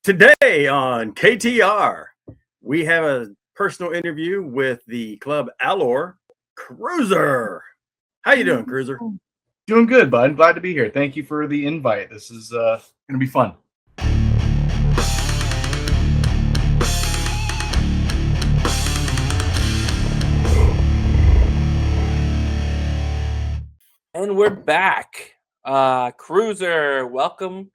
Today on KTR, we have a personal interview with the club Alor, Kruser. How you doing, Kruser? Doing good, bud. Glad to be here. Thank you for the invite. This is going to be fun. And we're back. Kruser, welcome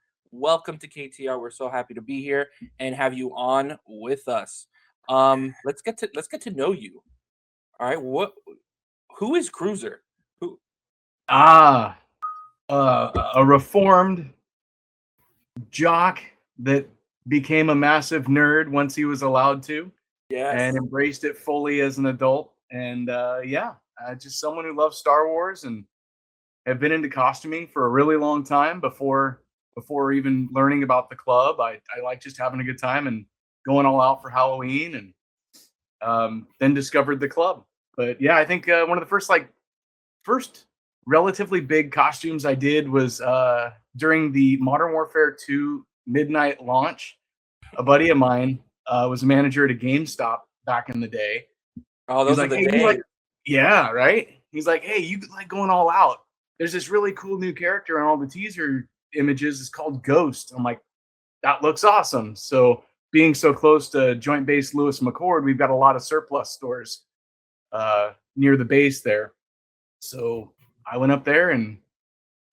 to KTR. We're so happy to be here and have you on with us. Let's get to know you. All right, who is Kruser? A reformed jock that became a massive nerd once he was allowed to. Yes. And embraced it fully as an adult. And just someone who loves Star Wars and have been into costuming for a really long time before even learning about the club. I like just having a good time and going all out for Halloween, and then discovered the club. But yeah, I think one of the first relatively big costumes I did was during the Modern Warfare 2 midnight launch. A buddy of mine was a manager at a GameStop back in the day. Oh, those are the days. Yeah, right? He's like, hey, you like going all out. There's this really cool new character on all the teaser images. It's called Ghost. I'm like, that looks awesome. So being so close to Joint Base Lewis McChord, we've got a lot of surplus stores near the base there. So I went up there and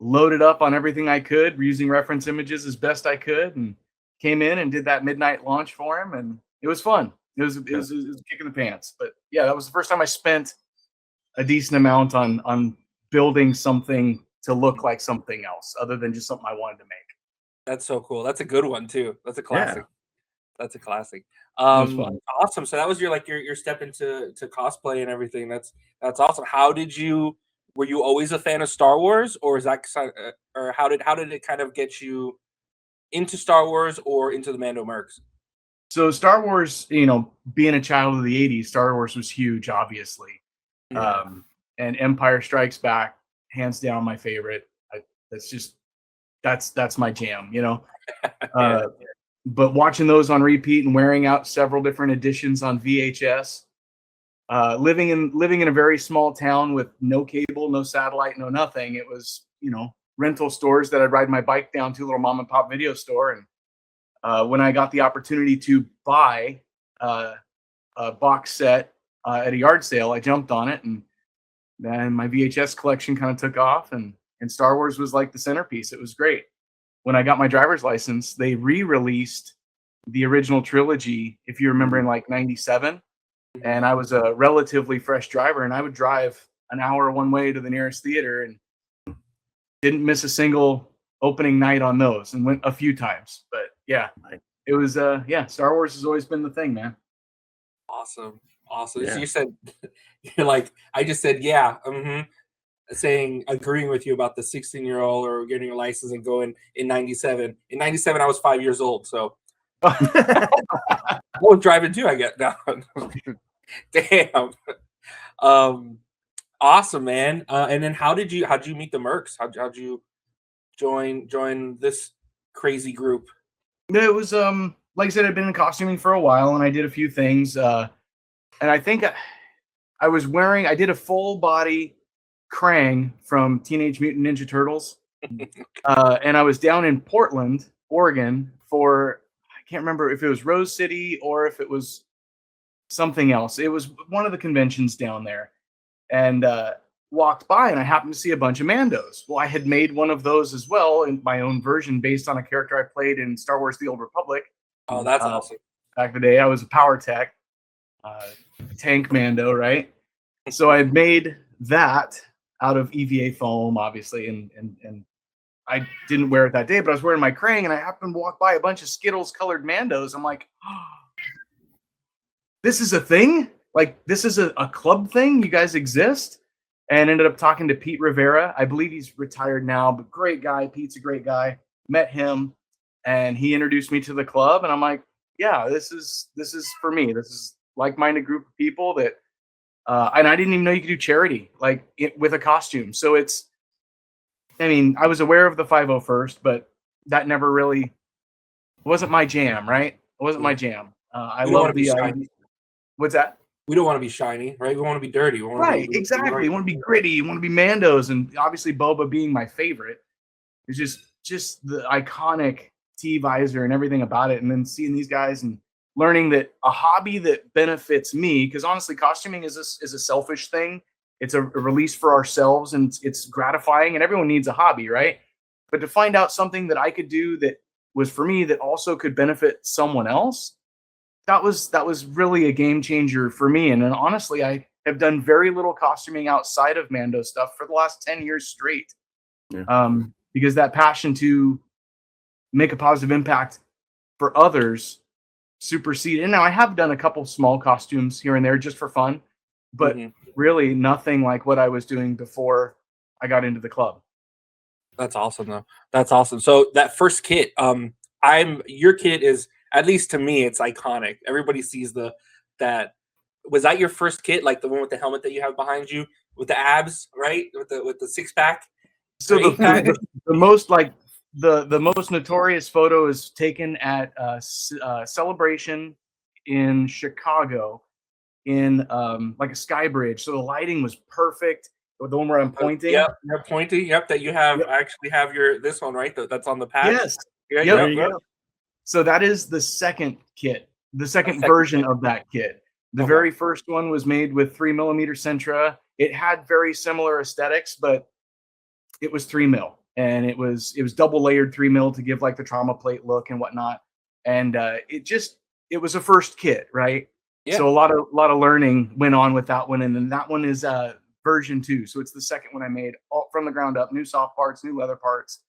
loaded up on everything I could, using reference images as best I could, and came in and did that midnight launch for him. And it was fun. It was a kick in the pants. But yeah, that was the first time I spent a decent amount on building something to look like something else other than just something I wanted to make. That's so cool. That's a good one too. That's a classic. Yeah. That's a classic. It was fun. Awesome. So that was your step into cosplay and everything. That's awesome. Were you always a fan of Star Wars, or is that or how did it kind of get you into Star Wars or into the Mando Mercs? So Star Wars, being a child of the 80s, Star Wars was huge, obviously. Yeah. And Empire Strikes Back, hands down my favorite. That's my jam, But watching those on repeat and wearing out several different editions on VHS, living in a very small town with no cable, no satellite, no nothing. It was, rental stores that I'd ride my bike down to, a little mom and pop video store. And when I got the opportunity to buy a box set at a yard sale, I jumped on it, and then my VHS collection kind of took off, and Star Wars was like the centerpiece. It was great. When I got my driver's license, they re-released the original trilogy, if you remember, in like 97. And I was a relatively fresh driver, and I would drive an hour one way to the nearest theater and didn't miss a single opening night on those, and went a few times. But yeah, it was, Star Wars has always been the thing, man. Awesome. Yeah. So you said, you're like, I just said, yeah, agreeing with you about the 16-year-old or getting a license and going in 97. In 97, I was 5 years old, so I was driving too, I get now. Damn. Awesome, man. And then how'd you meet the Mercs? How'd you join this crazy group? It was like I said, I'd been in costuming for a while, and I did a few things. And I think I did a full body Krang from Teenage Mutant Ninja Turtles. And I was down in Portland, Oregon for, I can't remember if it was Rose City or if it was something else. It was one of the conventions down there. And walked by, and I happened to see a bunch of Mandos. Well, I had made one of those as well in my own version based on a character I played in Star Wars The Old Republic. Oh, that's awesome. Back in the day, I was a power tech, tank Mando, right? So I made that out of EVA foam, obviously, and I didn't wear it that day, but I was wearing my Krang, and I happened to walk by a bunch of Skittles-colored Mandos. I'm like, oh, this is a thing? Like, this is a club thing? You guys exist? And ended up talking to Pete Rivera. I believe he's retired now, but great guy. Pete's a great guy. Met him, and he introduced me to the club, and I'm like, yeah, this is for me. This is like-minded group of people that, and I didn't even know you could do charity, with a costume. So I was aware of the 501st, but that never really wasn't my jam, right? It wasn't my jam. I love the what's that? We don't want to be shiny, right? We want to be dirty. Right, exactly. You want to be gritty. You want to be Mandos, and obviously Boba being my favorite is just the iconic T visor and everything about it. And then seeing these guys and learning that a hobby that benefits me, because honestly, costuming is a selfish thing. It's a release for ourselves, and it's gratifying. And everyone needs a hobby, right? But to find out something that I could do that was for me that also could benefit someone else. That was really a game changer for me. And then honestly, I have done very little costuming outside of Mando stuff for the last 10 years straight. Yeah. Because that passion to make a positive impact for others superseded. And now I have done a couple small costumes here and there just for fun, but really nothing like what I was doing before I got into the club. That's awesome though. That's awesome. So that first kit, your kit is, at least to me, it's iconic. Everybody sees that. Was that your first kit, like the one with the helmet that you have behind you with the abs, right? With the 6-pack. So the most like the most notorious photo is taken at Celebration in Chicago in like a sky bridge. So the lighting was perfect. The one where I'm pointing. Yep, you're pointing. Yep, that you have actually have this one, right? That's on the patch. Yes. Yeah, yep. So that is the second kit, the second version of that kit. The very first one was made with 3mm Sintra. It had very similar aesthetics, but it was 3mm, and it was double layered 3mm to give like the trauma plate look and whatnot. And it was a first kit, right? Yeah. So a lot of learning went on with that one, and then that one is version 2. So it's the second one I made all from the ground up, new soft parts, new leather parts.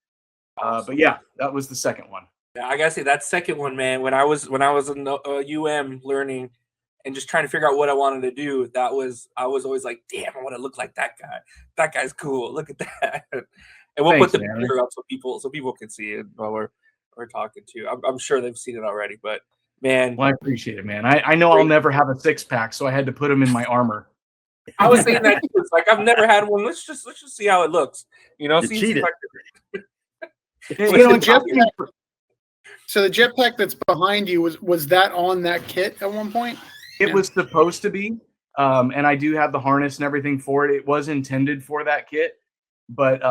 But yeah, that was the second one. Yeah, I gotta say that second one, man. When I was in the learning and just trying to figure out what I wanted to do, I was always like, damn, I want to look like that guy. That guy's cool. Look at that. And we'll put the picture up so people can see it while we're talking to you. I'm sure they've seen it already, but man, well, I appreciate it, man. I know I'll never have a 6-pack, so I had to put them in my armor. I was saying that it's like I've never had one. Let's just see how it looks. You know, cheat it. So the jetpack that's behind you was that on that kit at one point? It was supposed to be, and I do have the harness and everything for it. It was intended for that kit, but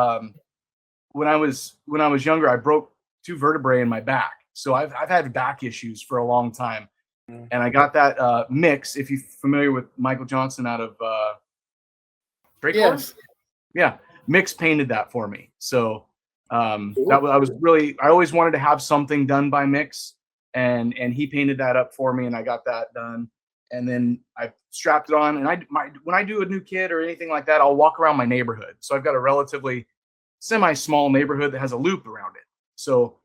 when I was younger, I broke 2 vertebrae in my back, so I've had back issues for a long time, and I got that mix. If you're familiar with Michael Johnson out of yes, yeah, Mix painted that for me, so. I always wanted to have something done by Mix, and he painted that up for me, and I got that done. And then I strapped it on, and when I do a new kit or anything like that, I'll walk around my neighborhood. So I've got a relatively semi-small neighborhood that has a loop around it. So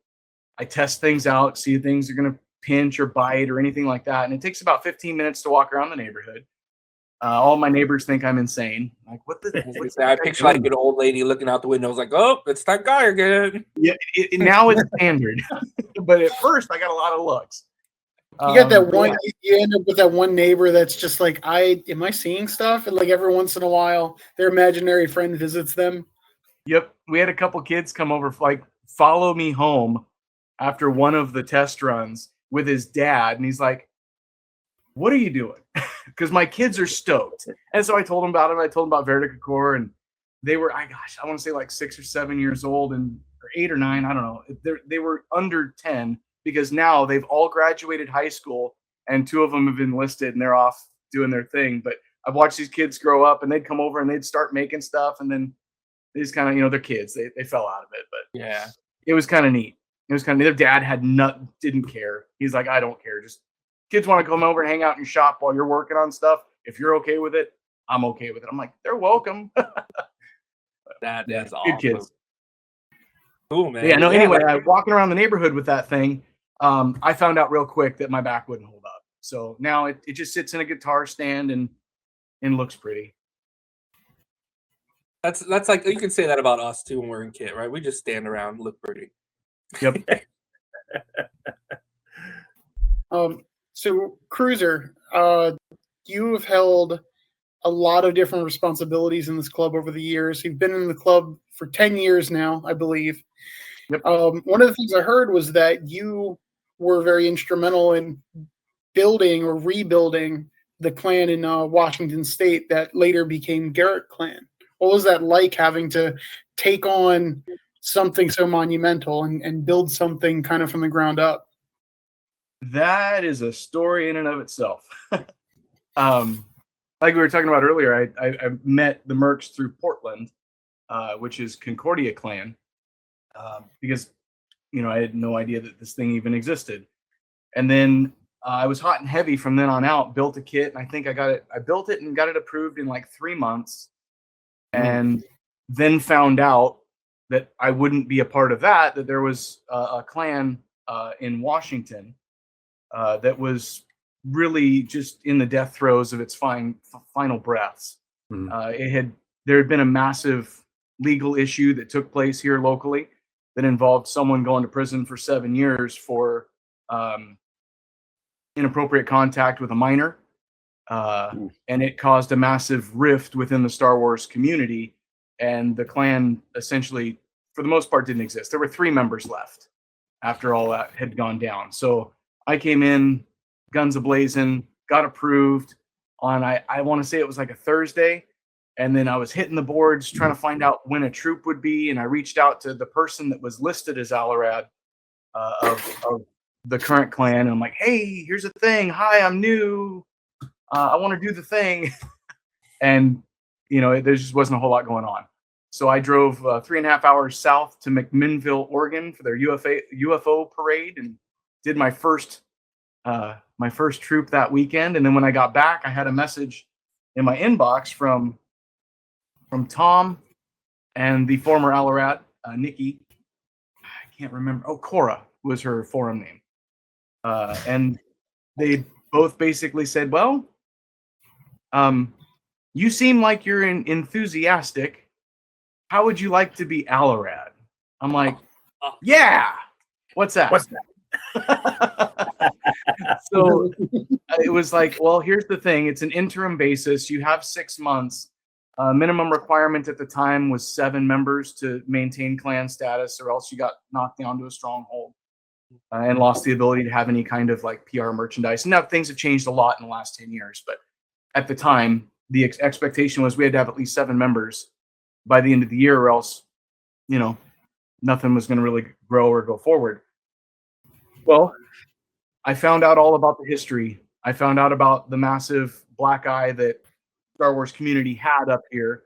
I test things out, see if things are going to pinch or bite or anything like that. And it takes about 15 minutes to walk around the neighborhood. All my neighbors think I'm insane. Like, what the? I picture like an old lady looking out the window. I was like, oh, it's that guy again. Yeah, now it's standard. But at first, I got a lot of looks. You got that one. Yeah. You end up with that one neighbor that's just like, am I seeing stuff? And like every once in a while, their imaginary friend visits them. Yep, we had a couple kids come over, like follow me home after one of the test runs with his dad, and he's like, what are you doing? Because my kids are stoked. And so I told them about it. I told them about Vertica Core, and they were, I want to say like 6 or 7 years old, or 8 or 9. I don't know. They were under 10 because now they've all graduated high school, and 2 of them have enlisted, and they're off doing their thing. But I've watched these kids grow up, and they'd come over and they'd start making stuff, and then they just kind of, they're kids. They fell out of it, but yeah, it was kind of neat. It was kind of, their dad didn't care. He's like, I don't care. Just kids want to come over and hang out in your shop while you're working on stuff. If you're okay with it, I'm okay with it. I'm like, they're welcome. That is awesome. Good kids. Cool, man. Yeah, no, anyway, walking around the neighborhood with that thing, I found out real quick that my back wouldn't hold up. So now it just sits in a guitar stand and looks pretty. That's like, you can say that about us too when we're in kit, right? We just stand around and look pretty. Yep. So Kruser, you have held a lot of different responsibilities in this club over the years. You've been in the club for 10 years now, I believe. Yep. One of the things I heard was that you were very instrumental in building or rebuilding the clan in Washington State that later became Garrett Clan. What was that like, having to take on something so monumental and build something kind of from the ground up? That is a story in and of itself. Like we were talking about earlier, I met the Mercs through Portland, which is Concordia Clan, because I had no idea that this thing even existed. And then I was hot and heavy from then on out, built a kit, and I think I built it and got it approved in like 3 months, and then found out that I wouldn't be a part of that there was a clan in Washington that was really just in the death throes of its final breaths. There had been a massive legal issue that took place here locally that involved someone going to prison for 7 years for inappropriate contact with a minor, and it caused a massive rift within the Star Wars community, and the clan essentially, for the most part, didn't exist. There were 3 members left after all that had gone down. So I came in, guns a-blazing, got approved on, I want to say it was like a Thursday, and then I was hitting the boards trying to find out when a troop would be, and I reached out to the person that was listed as Alorad of the current clan, and I'm like, hey, here's the thing. Hi, I'm new. I want to do the thing. And, there just wasn't a whole lot going on. So I drove 3.5 hours south to McMinnville, Oregon for their UFO parade, and did my first troop that weekend. And then when I got back, I had a message in my inbox from Tom and the former Alorad, Nikki. I can't remember. Oh, Cora was her forum name. And they both basically said, well, you seem like you're enthusiastic. How would you like to be Alorad? I'm like, yeah. What's that? So it was like, well, here's the thing. It's an interim basis. You have 6 months. Minimum requirement at the time was 7 members to maintain clan status, or else you got knocked down to a stronghold and lost the ability to have any kind of like PR merchandise. And now things have changed a lot in the last 10 years. But at the time, the expectation was we had to have at least 7 members by the end of the year, or else, nothing was going to really grow or go forward. Well, I found out all about the history. I found out about the massive black eye that Star Wars community had up here.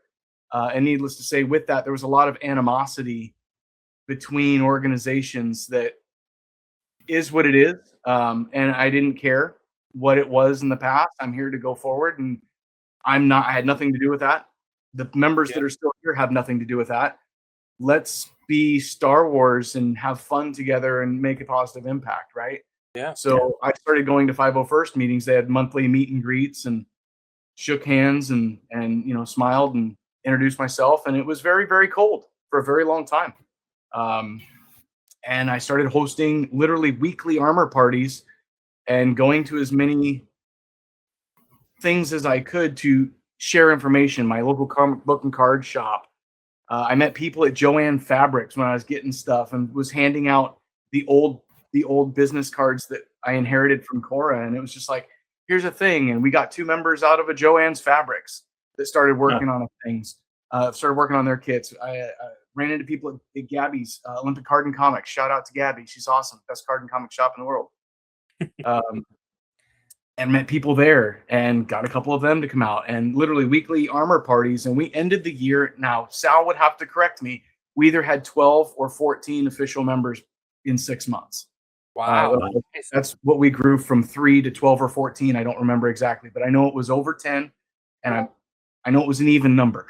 And needless to say, with that, there was a lot of animosity between organizations that is what it is. And I didn't care what it was in the past. I'm here to go forward, and I had nothing to do with that. The members that are still here have nothing to do with that. Let's be Star Wars and have fun together and make a positive impact, right? Yeah. So I started going to 501st meetings. They had monthly meet and greets, and shook hands and smiled and introduced myself. And it was very, very cold for a very long time. And I started hosting literally weekly armor parties and going to as many things as I could to share information. My local comic book and card shop. I met people at Joanne Fabrics when I was getting stuff, and was handing out the old business cards that I inherited from Cora. And it was just like, here's a thing. And we got 2 members out of a Joanne's Fabrics that started working on things, started working on their kits. I ran into people at Gabby's Olympic Card and Comics. Shout out to Gabby. She's awesome. Best card and comic shop in the world. And met people there and got a couple of them to come out, and literally weekly armor parties. And we ended the year. Now, Sal would have to correct me. We either had 12 or 14 official members in 6 months. Wow. That's what we grew from 3 to 12 or 14. I don't remember exactly, but I know it was over 10, and I know it was an even number.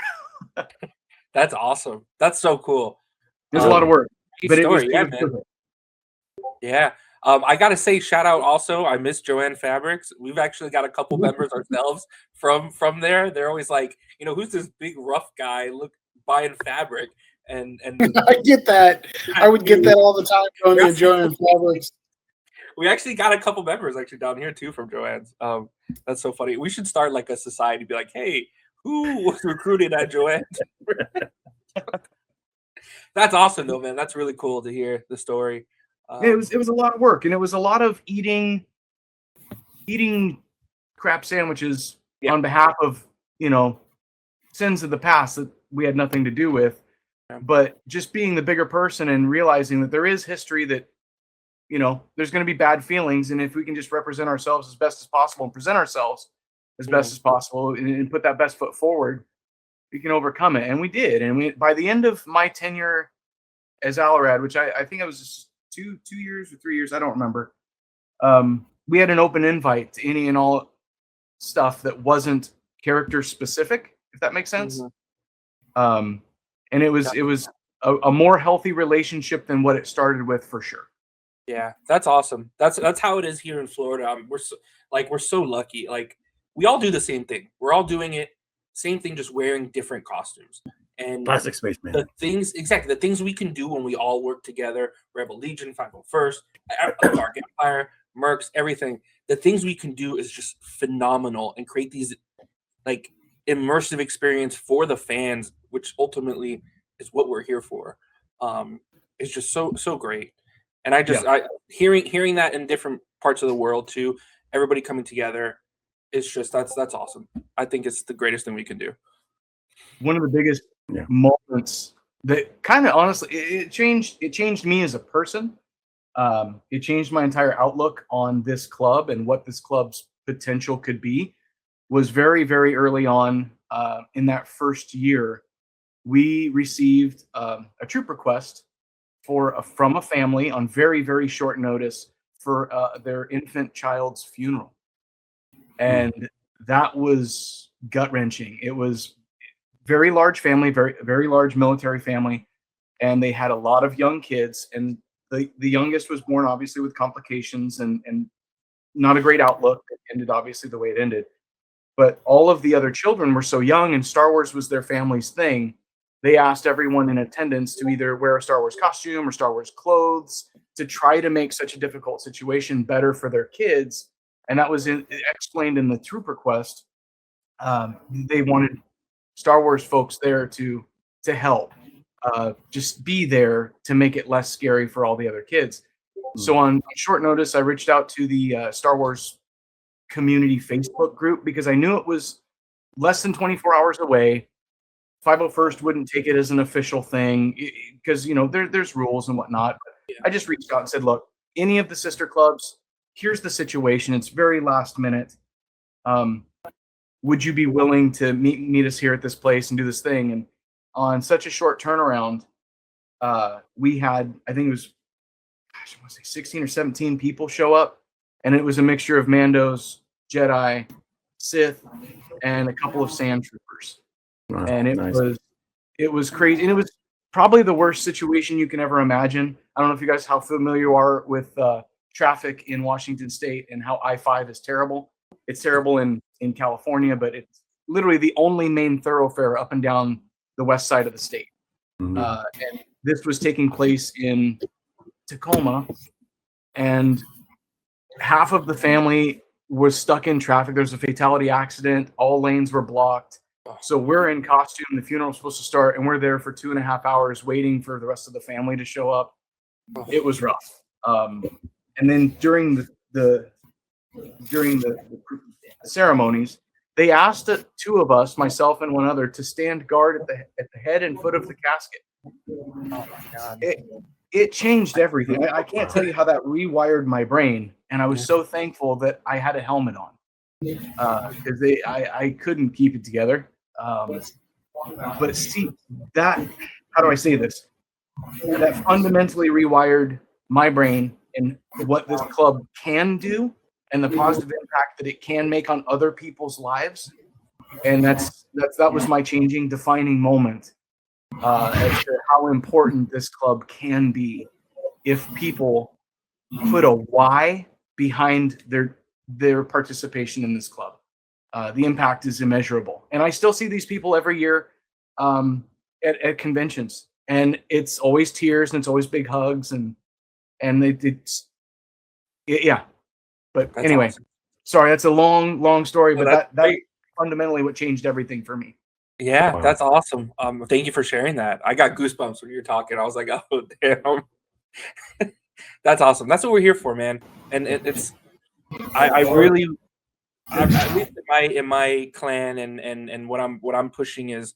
That's awesome. That's so cool. There's a lot of work, but it was man. Yeah. I gotta say, shout out also. I miss Joanne Fabrics. We've actually got a couple members ourselves from there. They're always like, who's this big rough guy buying fabric? And I get that. I would get that all the time going to Joanne Fabrics. We actually got a couple members actually down here too from Joanne's. That's so funny. We should start like a society, be like, hey, who was recruited at Joanne? That's awesome though, man. That's really cool to hear the story. It was a lot of work, and it was a lot of eating crap sandwiches on behalf of, sins of the past that we had nothing to do with. But just being the bigger person and realizing that there is history, that there's going to be bad feelings, and if we can just represent ourselves as best as possible and present ourselves as best as possible and put that best foot forward, we can overcome it. And we did. And by the end of my tenure as Alorad, which I think it was just 2 years or 3 years, I don't remember, we had an open invite to any and all stuff that wasn't character specific, if that makes sense. And it was a more healthy relationship than what it started with, for sure. Yeah, that's awesome. That's how it is here in Florida. We're so lucky. Like, we all do the same thing. We're all doing it, same thing, just wearing different costumes. And Plastic Spaceman. The things we can do when we all work together, Rebel Legion, 501st, Dark Empire, Mercs, everything. The things we can do is just phenomenal, and create these like immersive experience for the fans, which ultimately is what we're here for. It's just so great. And I hearing that in different parts of the world too, everybody coming together, it's just that's awesome. I think it's the greatest thing we can do. One of the biggest moments that kind of honestly it changed me as a person. It changed my entire outlook on this club and what this club's potential could be. Was very, very early on in that first year, we received a troop request from a family on very, very short notice for their infant child's funeral. And that was gut-wrenching. It was very large family, very, very large military family, and they had a lot of young kids, and the youngest was born obviously with complications and not a great outlook. It ended obviously the way it ended. But all of the other children were so young, and Star Wars was their family's thing. They asked everyone in attendance to either wear a Star Wars costume or Star Wars clothes to try to make such a difficult situation better for their kids. And that was explained in the troop request. They wanted Star Wars folks there to help, just be there to make it less scary for all the other kids. So on short notice, I reached out to the Star Wars community Facebook group because I knew it was less than 24 hours away. 501st wouldn't take it as an official thing because there's rules and whatnot. But I just reached out and said, look, any of the sister clubs, here's the situation. It's very last minute. Would you be willing to meet us here at this place and do this thing? And on such a short turnaround, we had, I think it was, I want to say 16 or 17 people show up, and it was a mixture of Mandos, Jedi, Sith, and a couple of Sand Troopers. Wow, and it was crazy. And it was probably the worst situation you can ever imagine. I don't know if you guys how familiar you are with traffic in Washington State and how I-5 is terrible. It's terrible in California, but it's literally the only main thoroughfare up and down the west side of the state. And this was taking place in Tacoma, and half of the family was stuck in traffic. There's a fatality accident. All lanes were blocked. So we're in costume. The funeral's supposed to start, and we're there for 2.5 hours waiting for the rest of the family to show up. It was rough. And then during the ceremonies, they asked two of us, myself and one other, to stand guard at the head and foot of the casket. Oh my God! It changed everything. I can't tell you how that rewired my brain, and I was so thankful that I had a helmet on because I couldn't keep it together. But see that, how do I say this? That fundamentally rewired my brain and what this club can do and the positive impact that it can make on other people's lives. And that was my defining moment as to how important this club can be if people put a why behind their participation in this club. The impact is immeasurable. And I still see these people every year at conventions, and it's always tears and it's always big hugs and yeah. But that's anyway, awesome. Sorry, that's a long story, but that fundamentally what changed everything for me. Yeah, wow. That's awesome. Thank you for sharing that. I got goosebumps when you were talking. I was like, oh, damn. That's awesome. That's what we're here for, man. And it's I really, at least in my clan and what I'm pushing is,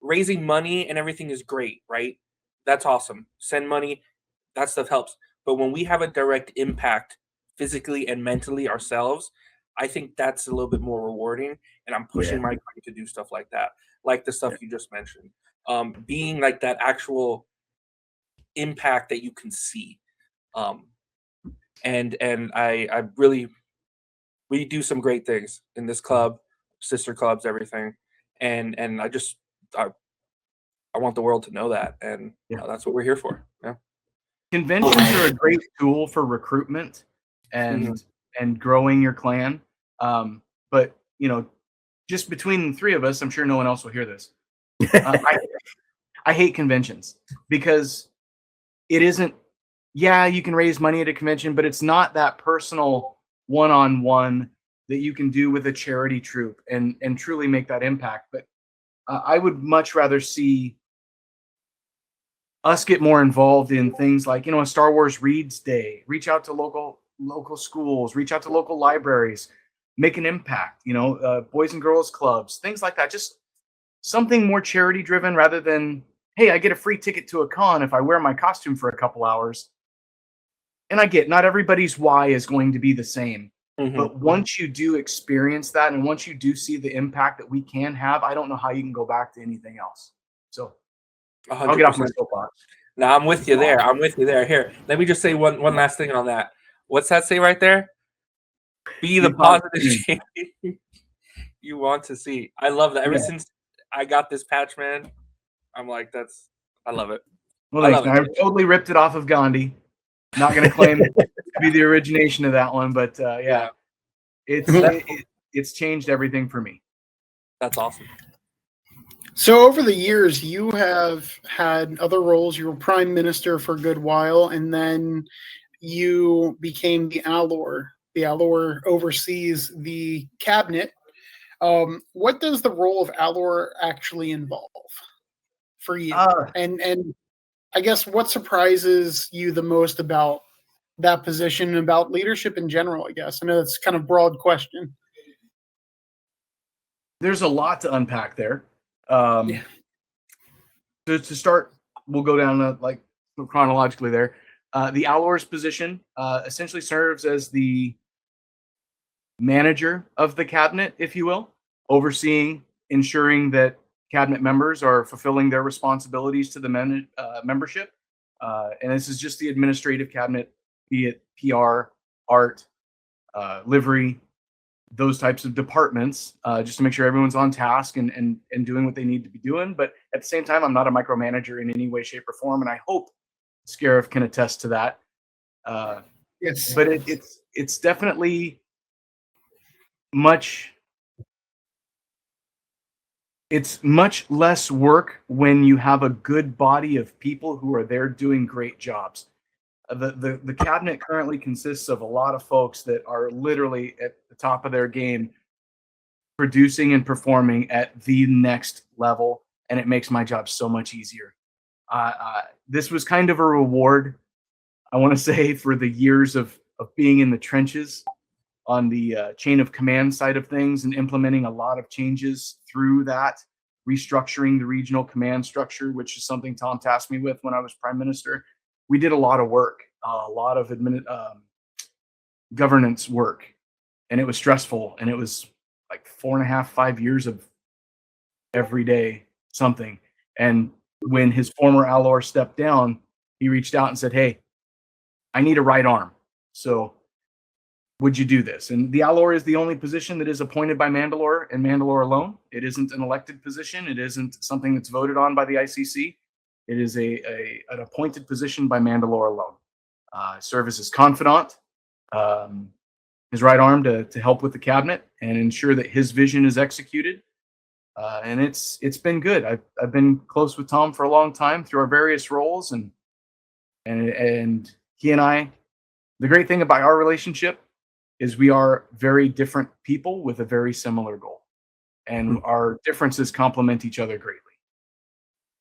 raising money and everything is great, right? That's awesome. Send money, that stuff helps. But when we have a direct impact physically and mentally ourselves, I think that's a little bit more rewarding. And I'm pushing my clan to do stuff like that, like the stuff you just mentioned. Being like that actual impact that you can see. And I really, we do some great things in this club, sister clubs, everything. And I want the world to know that. And that's what we're here for. Yeah. Conventions are a great tool for recruitment and growing your clan. But just between the three of us, I'm sure no one else will hear this. I hate conventions because it isn't. Yeah, you can raise money at a convention, but it's not that personal one-on-one that you can do with a charity troop and truly make that impact. But I would much rather see us get more involved in things like, a Star Wars Reads Day, reach out to local schools, reach out to local libraries, make an impact, Boys and Girls Clubs, things like that. Just something more charity driven rather than, hey, I get a free ticket to a con if I wear my costume for a couple hours. And I get not everybody's why is going to be the same. But once you do experience that and once you do see the impact that we can have, I don't know how you can go back to anything else. So 100%. I'll get off my soapbox. No, I'm with you there. Here, let me just say one last thing on that. What's that say right there? Be the positive change you want to see. I love that. Ever since I got this patch, man, I'm like, I love it. Well, I totally ripped it off of Gandhi. Not going to claim to be the origination of that one, but it's changed everything for me. That's awesome. So over the years, you have had other roles. You were prime minister for a good while, and then you became the Alor. The Alor oversees the cabinet. What does the role of Alor actually involve for you? And I guess what surprises you the most about that position, about leadership in general, I guess? I know that's kind of a broad question. There's a lot to unpack there. To start, we'll go down chronologically there. The Alor's position essentially serves as the manager of the cabinet, if you will, overseeing, ensuring that cabinet members are fulfilling their responsibilities to the membership. And this is just the administrative cabinet, be it PR, art, livery, those types of departments, just to make sure everyone's on task and doing what they need to be doing. But at the same time, I'm not a micromanager in any way, shape, or form. And I hope Scarif can attest to that. Yes. But it's definitely much less work when you have a good body of people who are there doing great jobs. The cabinet currently consists of a lot of folks that are literally at the top of their game, producing and performing at the next level, and it makes my job so much easier. This was kind of a reward, I want to say, for the years of being in the trenches on the chain of command side of things and implementing a lot of changes through that, restructuring the regional command structure, which is something Tom tasked me with when I was prime minister. We did a lot of work, a lot of governance work, and it was stressful. And it was like 4.5, 5 years of every day something. And when his former Alor stepped down, he reached out and said, "Hey, I need a right arm. So would you do this?" And the Alor is the only position that is appointed by Mandalore and Mandalore alone. It isn't an elected position. It isn't something that's voted on by the ICC. It is an appointed position by Mandalore alone. Serve as his confidant, his right arm to help with the cabinet and ensure that his vision is executed. And it's been good. I've been close with Tom for a long time through our various roles, and he and I. The great thing about our relationship is we are very different people with a very similar goal, and our differences complement each other greatly.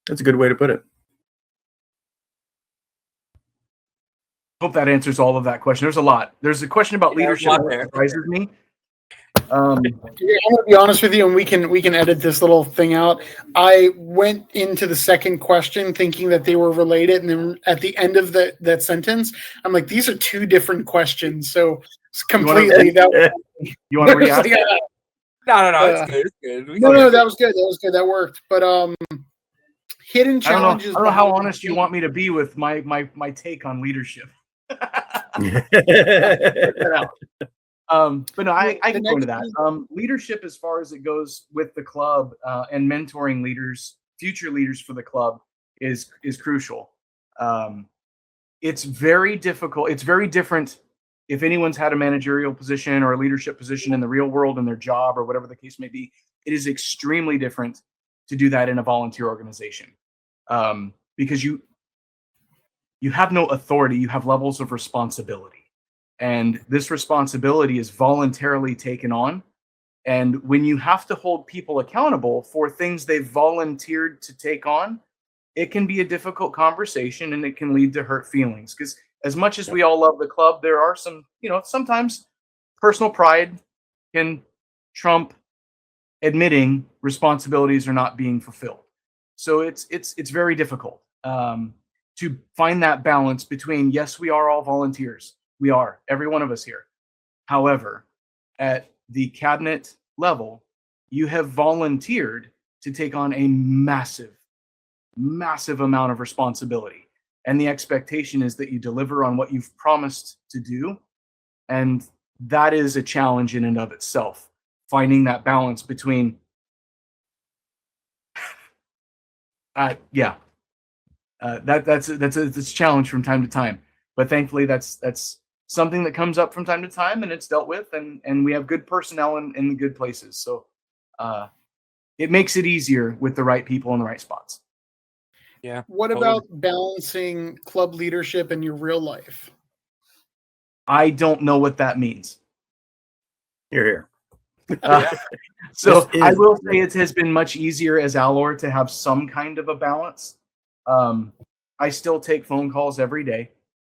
That's a good way to put it. Hope that answers all of that question. There's a lot. There's a question about leadership that surprises me. I'm gonna be honest with you, and we can edit this little thing out. I went into the second question thinking that they were related, and then at the end of that sentence, I'm like, these are two different questions. So it's completely You want to re-ask? No, it's good. It's good. No, that was good. That worked. But hidden challenges. I don't know how honest you want me to be with my take on leadership. But no, I can go into that. Leadership, as far as it goes with the club, and mentoring leaders, future leaders for the club, is crucial. It's very difficult. It's very different if anyone's had a managerial position or a leadership position in the real world in their job or whatever the case may be. It is extremely different to do that in a volunteer organization, because you have no authority. You have levels of responsibility. And this responsibility is voluntarily taken on. And when you have to hold people accountable for things they've volunteered to take on, it can be a difficult conversation and it can lead to hurt feelings. Because as much as we all love the club, there are some, sometimes personal pride can trump admitting responsibilities are not being fulfilled. So it's very difficult to find that balance between, yes, we are all volunteers. We are, every one of us here. However, at the cabinet level, you have volunteered to take on a massive amount of responsibility. And the expectation is that you deliver on what you've promised to do. And that is a challenge in and of itself, finding that balance between, that's a challenge from time to time. But thankfully, that's something that comes up from time to time, and it's dealt with, and we have good personnel in the good places. So it makes it easier with the right people in the right spots. Yeah. What about balancing club leadership in your real life? I don't know what that means. Here. So I will say it has been much easier as Alor to have some kind of a balance. I still take phone calls every day.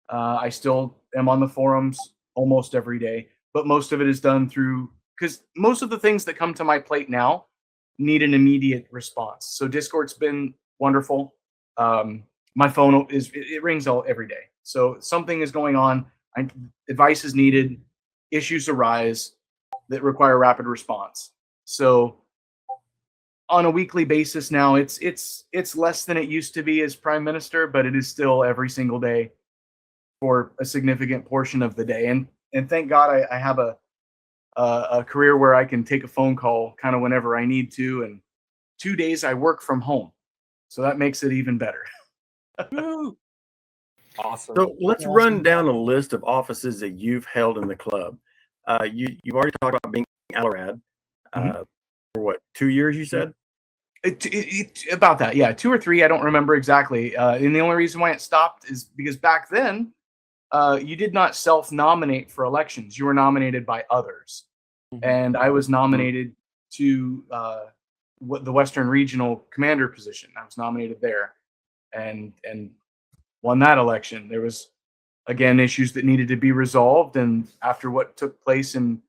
I still am on the forums almost every day, but most of it is done because most of the things that come to my plate now need an immediate response. So Discord's been wonderful. My phone it rings every day. So something is going on. Advice is needed. Issues arise that require rapid response. So on a weekly basis now, it's less than it used to be as prime minister, but it is still every single day for a significant portion of the day. And thank God I have a career where I can take a phone call kind of whenever I need to. And 2 days I work from home. So that makes it even better. Awesome. So let's run down a list of offices that you've held in the club. You've already talked about being Alorad for what, 2 years you said? About that, yeah, 2 or 3. I don't remember exactly. And the only reason why it stopped is because back then, you did not self-nominate for elections. You were nominated by others. And I was nominated to the Western Regional Commander position. I was nominated there and won that election. There was, again, issues that needed to be resolved. And after what took place in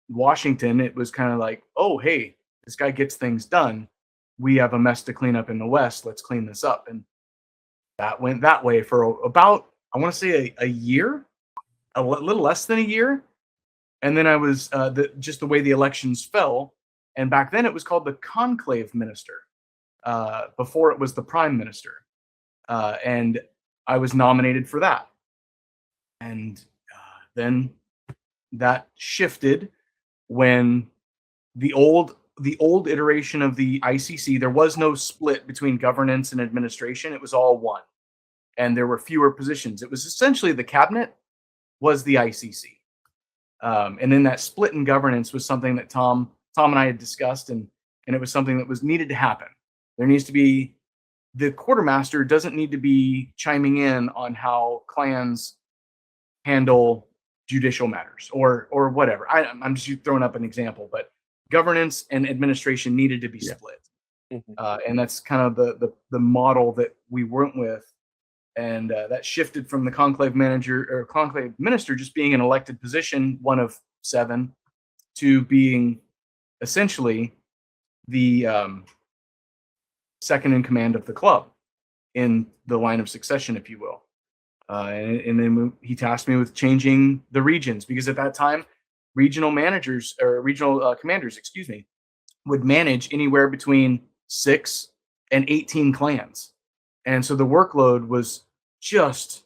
Washington, it was kind of like, oh, hey, this guy gets things done. We have a mess to clean up in the West. Let's clean this up. And that went that way for about, I want to say a year, a little less than a year. And then I was just the way the elections fell. And back then it was called the conclave minister before it was the prime minister. And I was nominated for that. And then that shifted when the old iteration of the ICC, there was no split between governance and administration. It was all one. And there were fewer positions. It was essentially the cabinet was the ICC. And then that split in governance was something that Tom and I had discussed, and it was something that was needed to happen. There needs to be, the quartermaster doesn't need to be chiming in on how clans handle judicial matters or whatever. I'm just throwing up an example, but governance and administration needed to be split. And that's kind of the model that we went with And that shifted from the conclave manager or conclave minister just being an elected position, one of 7, to being essentially the second in command of the club in the line of succession, if you will. And then he tasked me with changing the regions, because at that time, regional managers or regional commanders, would manage anywhere between 6 and 18 clans. And so the workload was just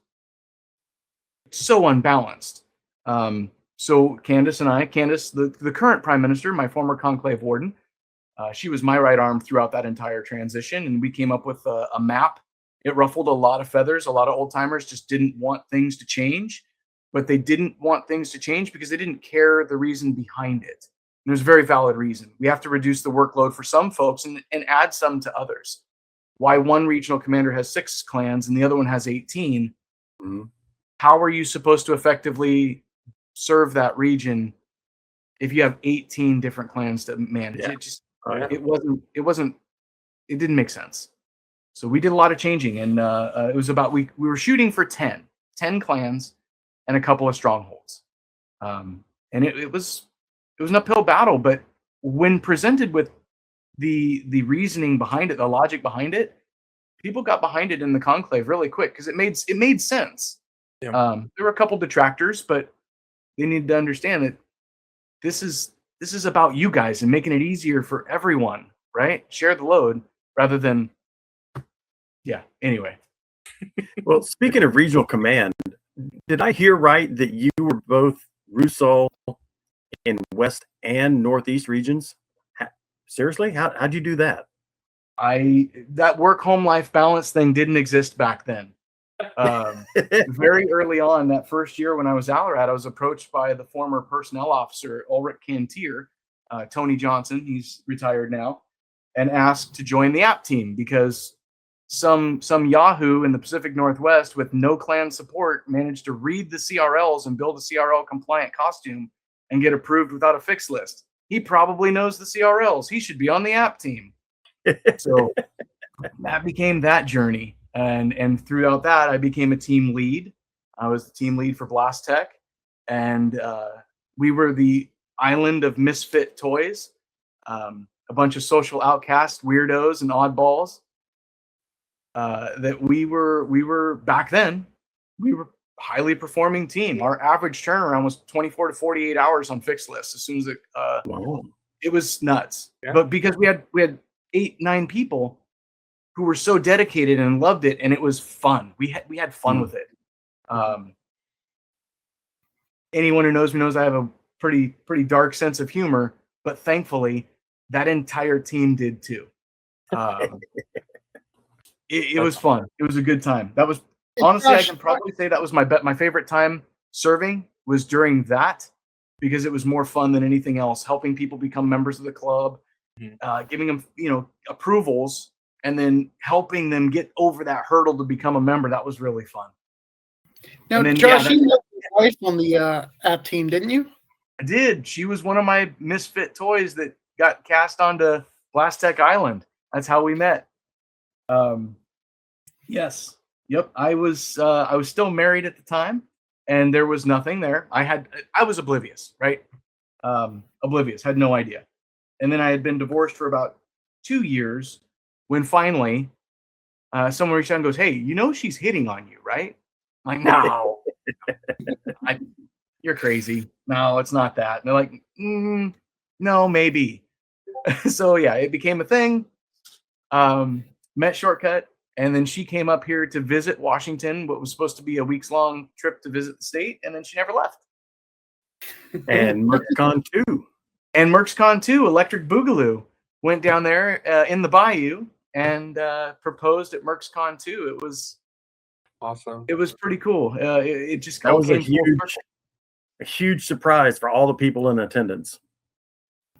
so unbalanced. So Candace, the current prime minister, my former conclave warden, she was my right arm throughout that entire transition. And we came up with a map. It ruffled a lot of feathers. A lot of old timers just didn't want things to change, but they didn't want things to change because they didn't care the reason behind it. And there's a very valid reason. We have to reduce the workload for some folks and add some to others. Why one regional commander has 6 clans and the other one has 18. Mm-hmm. How are you supposed to effectively serve that region if you have 18 different clans to manage? Yeah. It didn't make sense. So we did a lot of changing, and it was about, we were shooting for 10 clans and a couple of strongholds. And it was an uphill battle, but when presented with the reasoning behind it, the logic behind it, people got behind it in the conclave really quick because it made sense. Yeah. There were a couple detractors, but they needed to understand that this is about you guys and making it easier for everyone, right? Share the load rather than, yeah. Anyway. Well, speaking of regional command, did I hear right that you were both Russo in West and Northeast regions? Seriously? How'd you do that? That work-home life balance thing didn't exist back then. Very early on, that first year when I was Alor, I was approached by the former personnel officer, Ulrich Cantier, Tony Johnson, he's retired now, and asked to join the app team because some Yahoo in the Pacific Northwest with no clan support managed to read the CRLs and build a CRL compliant costume and get approved without a fix list. He probably knows the CRLs. He should be on the app team. So that became that journey. And throughout that, I became a team lead. I was the team lead for Blast Tech. And we were the island of misfit toys, a bunch of social outcast weirdos and oddballs. That we were back then, we were a highly performing team. Our average turnaround was 24 to 48 hours on fixed lists. As soon as it was nuts. Yeah. But because we had 8-9 people who were so dedicated and loved it, and it was fun. We had fun with it. Anyone who knows me knows I have a pretty dark sense of humor, but thankfully that entire team did too. It was fun. It was a good time. That was honestly, I can probably say that was my favorite time serving was during that, because it was more fun than anything else. Helping people become members of the club, giving them approvals, and then helping them get over that hurdle to become a member. That was really fun. Now, then, Josh, you met your wife on the app team, didn't you? I did. She was one of my misfit toys that got cast onto Blast Tech Island. That's how we met. Yes. Yep. I was still married at the time, and there was nothing there. I was oblivious, right? Oblivious, had no idea. And then I had been divorced for about 2 years when finally someone reached out and goes, "Hey, she's hitting on you, right?" I'm like, "No, you're crazy. No, it's not that." And they're like, "No, maybe." So yeah, it became a thing. Met Shortcut, and then she came up here to visit Washington, what was supposed to be a weeks-long trip to visit the state, and then she never left. And MercsCon 2. And MercsCon 2, Electric Boogaloo, went down there in the bayou and proposed at MercsCon 2. It was awesome. It was pretty cool. It just that was a huge surprise for all the people in attendance.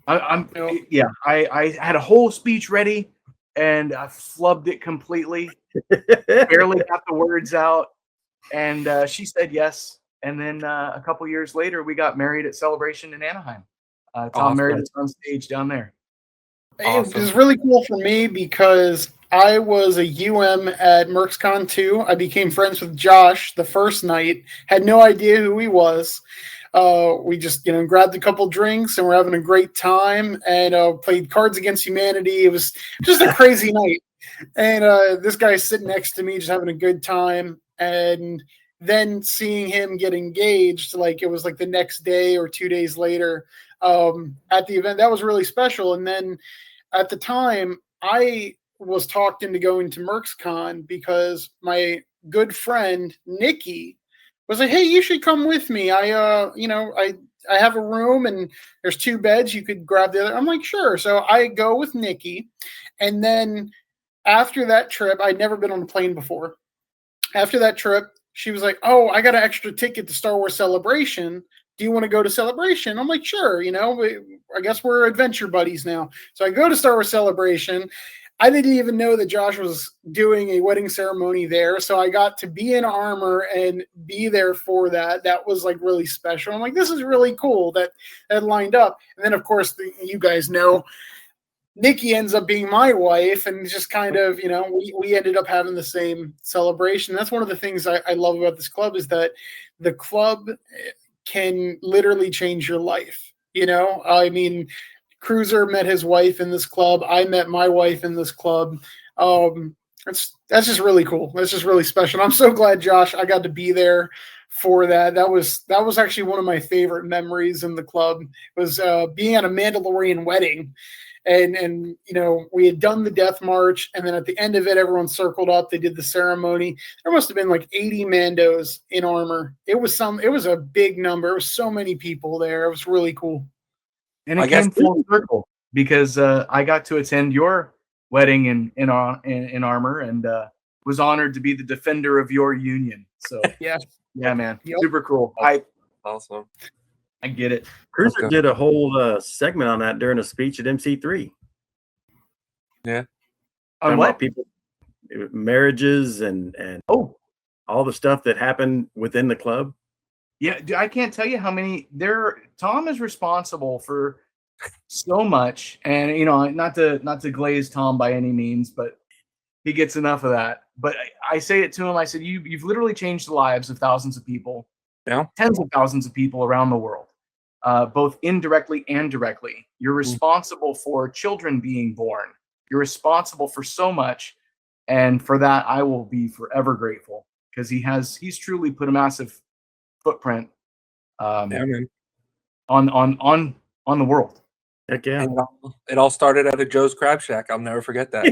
I had a whole speech ready, and I flubbed it completely. Barely got the words out, and she said yes. And then a couple years later, we got married at Celebration in Anaheim. Tom married us on stage down there. Awesome. It was really cool for me because I was a UM at MercsCon 2. I became friends with Josh the first night. Had no idea who he was. We just, grabbed a couple drinks and we're having a great time and played Cards Against Humanity. It was just a crazy night. And this guy's sitting next to me, just having a good time. And then seeing him get engaged, like it was like the next day or 2 days later at the event, that was really special. And then at the time, I was talked into going to MercsCon because my good friend Nikki was like, "Hey, you should come with me. I have a room and there's 2 beds. You could grab the other." I'm like, "Sure." So I go with Nikki, and then after that trip, I'd never been on a plane before. After that trip, she was like, "Oh, I got an extra ticket to Star Wars Celebration. Do you want to go to Celebration?" I'm like, "Sure." I guess we're adventure buddies now. So I go to Star Wars Celebration. I didn't even know that Josh was doing a wedding ceremony there. So I got to be in armor and be there for that. That was like really special. I'm like, this is really cool that lined up. And then, of course, you guys know, Nikki ends up being my wife, and just kind of, we ended up having the same celebration. That's one of the things I love about this club, is that the club can literally change your life. I mean, Kruser met his wife in this club. I met my wife in this club. That's just really cool. That's just really special. I'm so glad, Josh, I got to be there for that. That was actually one of my favorite memories in the club, was being at a Mandalorian wedding. And we had done the death march, and then at the end of it, everyone circled up. They did the ceremony. There must have been like 80 Mandos in armor. It was a big number. It was so many people there. It was really cool. And it came full circle because I got to attend your wedding in armor, and was honored to be the defender of your union. So yeah, man, yep. Super cool. Awesome. I get it. Kruser did a whole segment on that during a speech at MC3. Yeah. On what? People, marriages and all the stuff that happened within the club. Yeah, I can't tell you how many Tom is responsible for so much, and not to glaze Tom by any means, but he gets enough of that. But I say it to him. I said, you've literally changed the lives of thousands of people, tens of thousands of people around the world, both indirectly and directly. You're responsible for children being born. You're responsible for so much, and for that, I will be forever grateful, because he's truly put a massive footprint on the world. Heck yeah. It all started at a Joe's Crab Shack. I'll never forget that.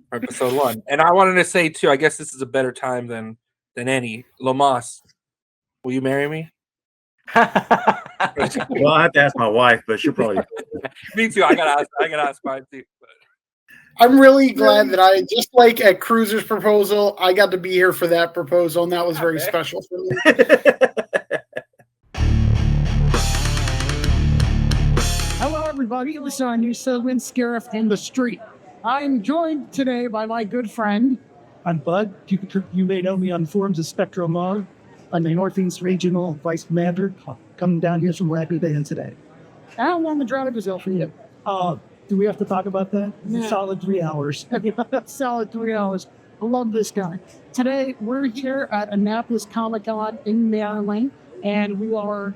From episode 1. And I wanted to say too, I guess this is a better time than any. Lomas, will you marry me? Well, I have to ask my wife, but she'll probably. Me too. I gotta ask mine too. I'm really glad that I, just like at Kruser's proposal, I got to be here for that proposal, and that was very special for me. Hello, everybody. This is our new Sylvan Scarif in the street. I'm joined today by my good friend. I'm Bud. You may know me on forums of Spectrum Long. I'm the Northeast Regional Vice Commander, coming down here from Rapid Band today. How long the drive is for you? Do we have to talk about that? Yeah. Solid 3 hours. Solid 3 hours. I love this guy. Today, we're here at Annapolis Comic-Con in Maryland, and we are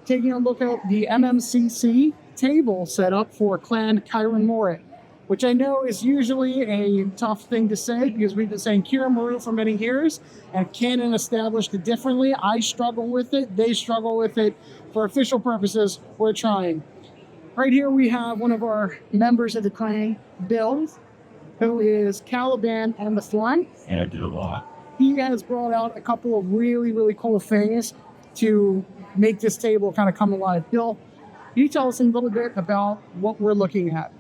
taking a look at the MMCC table set up for Clan Kyron Moray, which I know is usually a tough thing to say, because we've been saying Kira Maru for many years, and Canon established it differently. I struggle with it. They struggle with it. For official purposes, we're trying. Right here we have one of our members of the clan, Bill, who is Caliban and the Flan. And I did a lot. He has brought out a couple of really, really cool things to make this table kind of come alive. Bill, can you tell us a little bit about what we're looking at?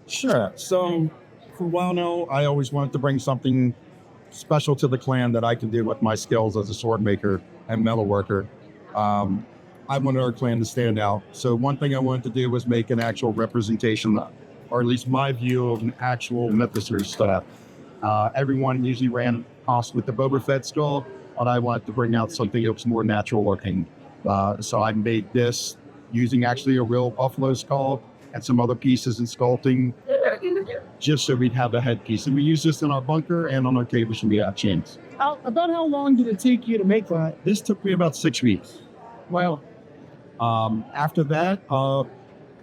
Sure. So, for a while now, I always wanted to bring something special to the clan that I can do with my skills as a sword maker and metal worker. I wanted our clan to stand out. So one thing I wanted to do was make an actual representation, or at least my view of an actual Mythosur stuff. Everyone usually ran off with the Boba Fett skull, but I wanted to bring out something that was more natural looking. So I made this using actually a real buffalo skull and some other pieces in sculpting just so we'd have a headpiece. And we use this in our bunker and on our table should be our chains. About how long did it take you to make that? This took me about 6 weeks. Wow. After that,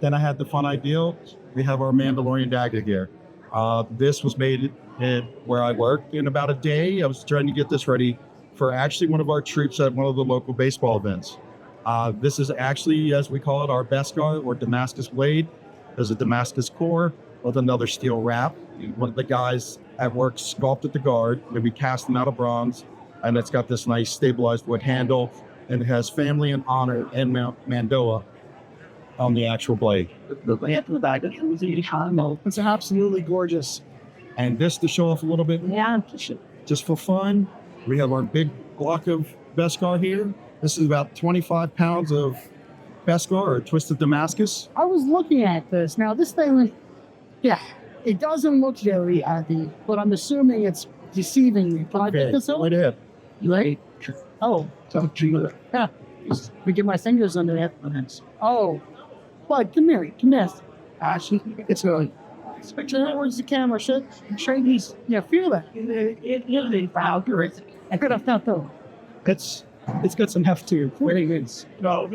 then I had the fun idea. We have our Mandalorian dagger here. This was made in where I work in about a day. I was trying to get this ready for actually one of our troops at one of the local baseball events. This is actually, as we call it, our Beskar or Damascus blade. There's a Damascus core with another steel wrap. One of the guys at work sculpted the guard, and we cast them out of bronze, and it's got this nice stabilized wood handle, and it has family and honor and Mount Mandoa on the actual blade. It's absolutely gorgeous. And this to show off a little bit, just for fun, we have our big block of Beskar here. This is about 25 pounds of Beskar or twisted Damascus. I was looking at this. Now, this thing, it doesn't look very heavy, but I'm assuming it's deceiving me. Can I pick this up? Right ahead. Right? Oh. Yeah. We get my fingers under it. Oh. Bud, come here. Come here. It's going. Where's the camera? Should these? Yeah, feel that. I could have felt though. It's got some heft to it. Very good. No,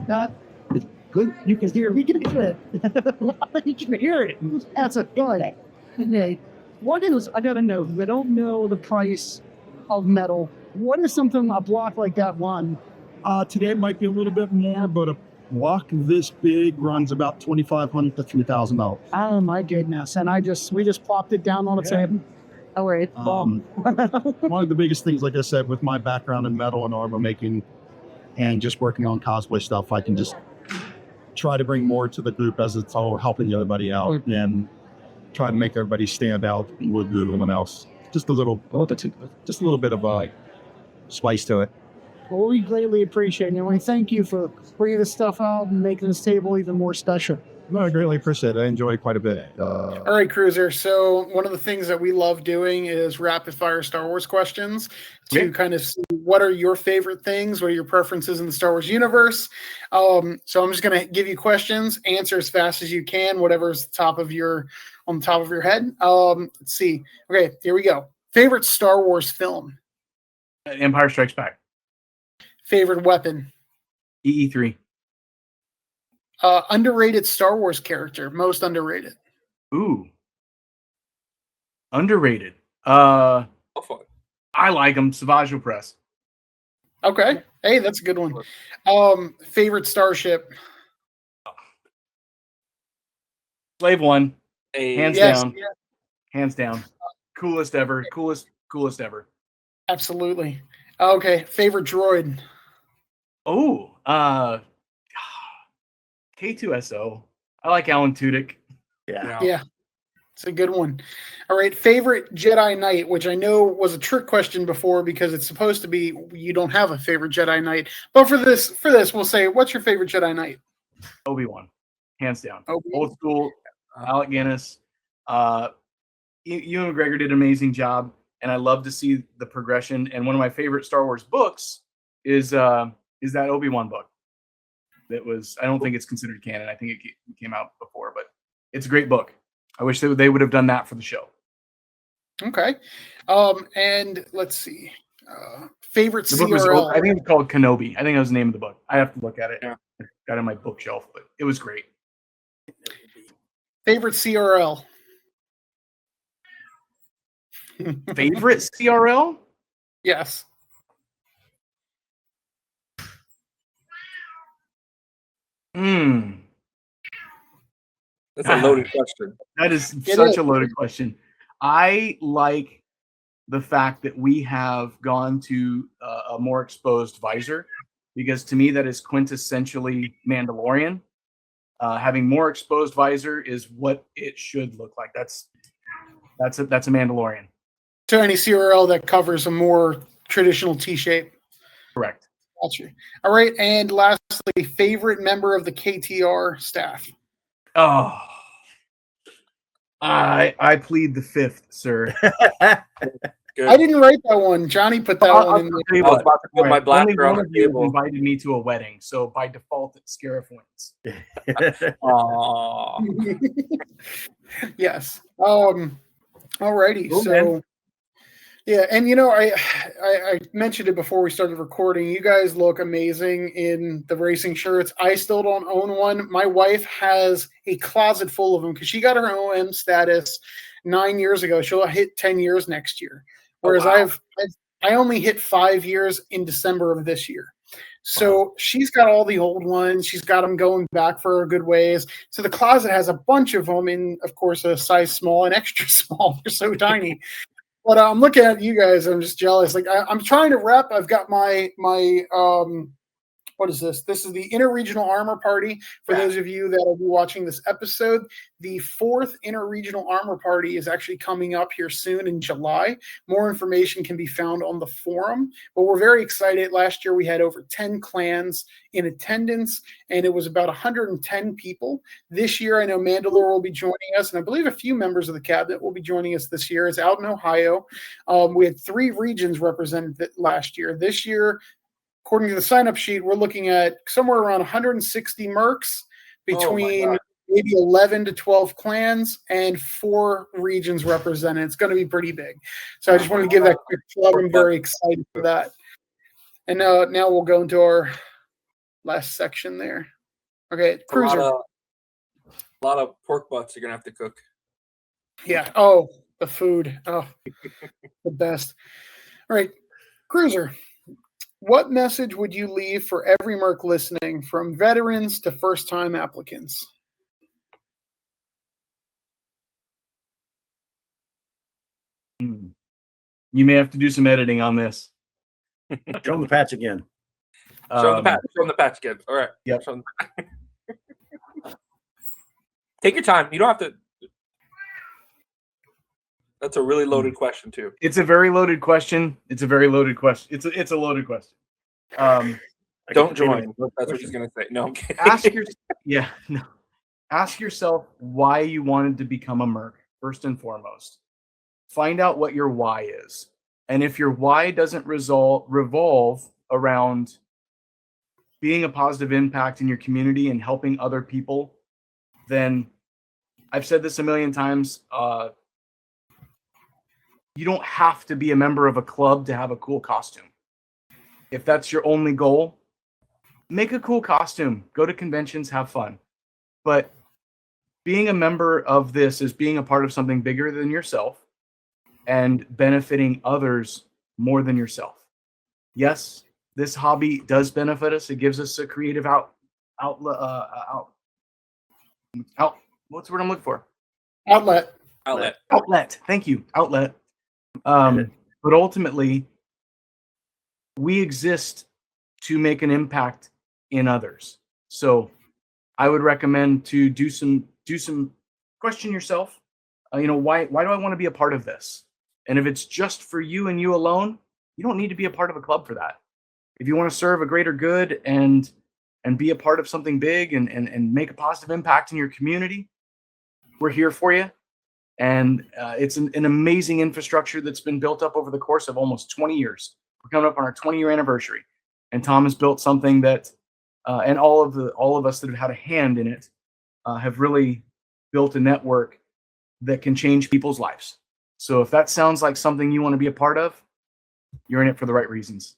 that is good. You can hear. We can hear it. You can hear it. That's a good. Okay. What is? I gotta know. We don't know the price of metal. What is something a block like that one? Today it might be a little bit more, but a block this big runs about $2,500 to $3,000. Oh my goodness! And we just plopped it down on the table. Oh wait. One of the biggest things, like I said, with my background in metal and armor making, and just working on cosplay stuff, I can just try to bring more to the group as it's all helping everybody out and try to make everybody stand out with everyone else. Just a little bit of a spice to it. Well, we greatly appreciate it, and we thank you for bringing this stuff out and making this table even more special. No, I greatly appreciate it. I enjoy it quite a bit. All right, Kruser. So one of the things that we love doing is rapid fire Star Wars questions to kind of see what are your favorite things, what are your preferences in the Star Wars universe. So I'm just going to give you questions, answer as fast as you can, whatever's on the top of your head. Let's see. Okay, here we go. Favorite Star Wars film? Empire Strikes Back. Favorite weapon? EE3. Underrated Star Wars character, most underrated. Ooh. Underrated. Go for it. I like him. Savage Opress. Okay. Hey, that's a good one. Favorite starship? Slave One. Hey, Hands Yes, down. yeah, Hands down. Coolest ever. Coolest ever. absolutely. Okay. Favorite droid? Oh, K2SO. I like Alan Tudyk. Yeah. It's a good one. All right. Favorite Jedi Knight, which I know was a trick question before because it's supposed to be you don't have a favorite Jedi Knight. But for this, we'll say, what's your favorite Jedi Knight? Obi-Wan. Hands down. Obi-Wan. Old school. Alec Guinness. Ewan McGregor did an amazing job, and I love to see the progression. And one of my favorite Star Wars books is that Obi-Wan book. That was, I don't think it's considered canon. I think it came out before, but it's a great book. I wish they would have done that for the show. Okay. And let's see. Favorite The book was, CRL. I think it's called Kenobi. I think that was the name of the book. I have to look at it. Yeah. I got it on my bookshelf, but it was great. Favorite CRL. Favorite CRL? Yes. That's a loaded question. That is It such is. a loaded question. I like the fact that we have gone to a more exposed visor, because to me that is quintessentially Mandalorian. Having more exposed visor is what it should look like. That's a Mandalorian. So any CRL that covers a more traditional T shape. Correct. Gotcha. All right. And lastly, favorite member of the KTR staff. Oh, I plead the fifth, sir. Good. I didn't write that one. Johnny put that one in there. I was about to put my blaster on Only one the of you table. invited me to a wedding, so by default, Scarif wins. Aw. Yes. Alrighty. Cool, So, man. yeah, and you know, I mentioned it before we started recording. You guys look amazing in the racing shirts. I still don't own one. My wife has a closet full of them because she got her OM status 9 years ago. She'll hit 10 years next year, whereas wow. I only hit 5 years in December of this year. So she's got all the old ones. She's got them going back for a good ways. So the closet has a bunch of them in, of course, a size small and extra small. They're so tiny. But I'm looking at you guys. I'm just jealous. Like I'm trying to rep. I've got my what is this? This is the Interregional Armor Party. For those of you that will be watching this episode, the 4th Interregional Armor Party is actually coming up here soon in July. More information can be found on the forum, but we're very excited. Last year we had over 10 clans in attendance, and it was about 110 people. This year I know Mandalore will be joining us, and I believe a few members of the cabinet will be joining us this year. It's out in Ohio. We had 3 regions represented last year. This year, according to the sign-up sheet, we're looking at somewhere around 160 mercs between maybe 11 to 12 clans and 4 regions represented. It's going to be pretty big. So I just wanted to give that quick plug. I'm very excited for that. And now we'll go into our last section there. Okay, Kruser. A lot of pork butts you're going to have to cook. Yeah. Oh, the food. Oh, the best. All right, Kruser. What message would you leave for every Merc listening, from veterans to first-time applicants? You may have to do some editing on this. Show them the patch again. Show them the patch again. All right. Yep. Take your time. You don't have to. That's a really loaded question too. It's a very loaded question. It's a loaded question. Don't join. That's what she's gonna say. No, I'm kidding. Ask yourself why you wanted to become a Merc, first and foremost. Find out what your why is. And if your why doesn't revolve around being a positive impact in your community and helping other people, then I've said this a million times. You don't have to be a member of a club to have a cool costume. If that's your only goal, make a cool costume, go to conventions, have fun. But being a member of this is being a part of something bigger than yourself and benefiting others more than yourself. Yes, this hobby does benefit us. It gives us a creative outlet. What's the word I'm looking for? Outlet. Thank you. Outlet. But ultimately, we exist to make an impact in others. So I would recommend to do some question yourself. Why do I want to be a part of this? And if it's just for you and you alone, you don't need to be a part of a club for that. If you want to serve a greater good and be a part of something big and make a positive impact in your community, we're here for you. And it's an amazing infrastructure that's been built up over the course of almost 20 years. We're coming up on our 20-year anniversary, and Tom has built something that, and all of us that have had a hand in it, have really built a network that can change people's lives. So if that sounds like something you want to be a part of, you're in it for the right reasons.